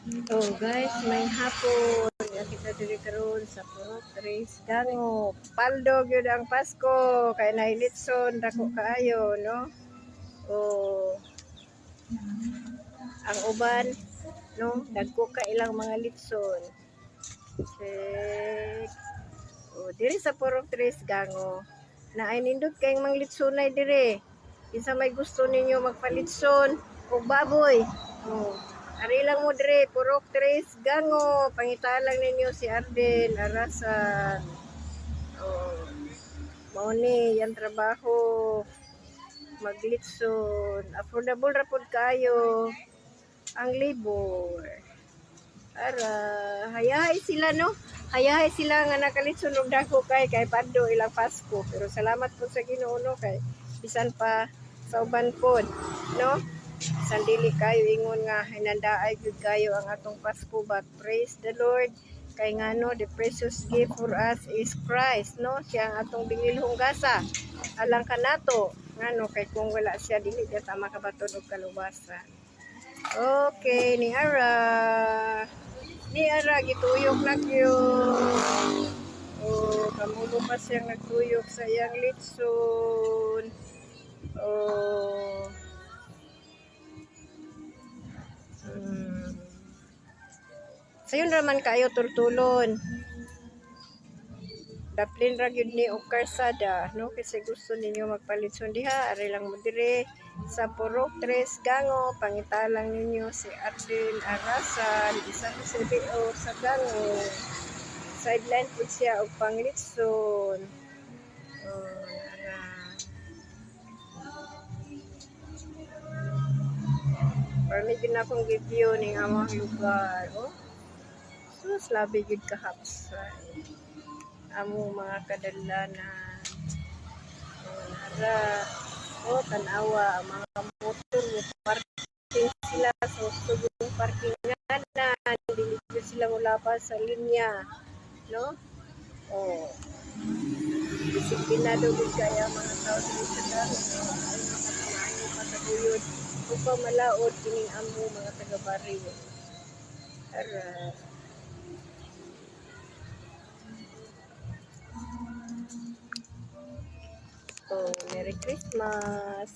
Oh guys, may hapon. Kita diri karon sa Purok Tres Gango. Paldo gyud ang Pasko kay nailitson dako kaayo, no? Oh, ang uban, no? Dagko ka ilang mga litson. Check. Oh, diri sa Purok Tres Gango. Naay nindot kayong mga litsonay dire. Kinsa may gusto ninyo magpalitson o baboy. Oh. Ari lang mo dire, Purok Tres Gango. Pangitalang ninyo si Arden Arasan. Oh. Mao ni yan trabaho. Maglitson. Affordable ra pud kayo ang libor. Ara, hayahay sila no. Hayahay sila nga nakalitson og dako kay paddo ilang Pasko. Pero salamat po sa Ginoo no kay bisan pa sa uban pod, no? Bisan dili kayo ingon nga hinandaay gyud kayo ang atong Pasko, but praise the Lord kay ngano the precious gift for us is Christ, no? Siya ang atong dingilhong gasa. Alang kanato ngano kay kung wala siya dili ta makabaton og kaluwasan. Okay, ni Ara. Ni Ara, gituyok na yun. Oh, kamulo pa siyang nagtuyok sa iyang litson. Oh. Sayon raman kayo turtulon. Daplin ra gyud ni og karsada, no? Kasi gusto ninyo magpalitson diha, ari lang mo dire sa Purok Tres Gango, pangitalang ninyo si Arden Arasan, isa ka CBO sa Gango. Sideline po siya og panglitson. Oh, parmi din akong review ning among lugar. Oh, sus, labi gyud kahapsay. Among mga kadalanan. Nara, oh, tanawa, ang mga motor, parking sila sa yung parkingan na, hindi sila mulapas sa linya, no? Oh, disiplinado din kaya mga tao sa dami, no? Ay, nakapanayo pataguyod, upang malaod, kining amo mga taga-barrio. Tara. Oh, Merry Christmas!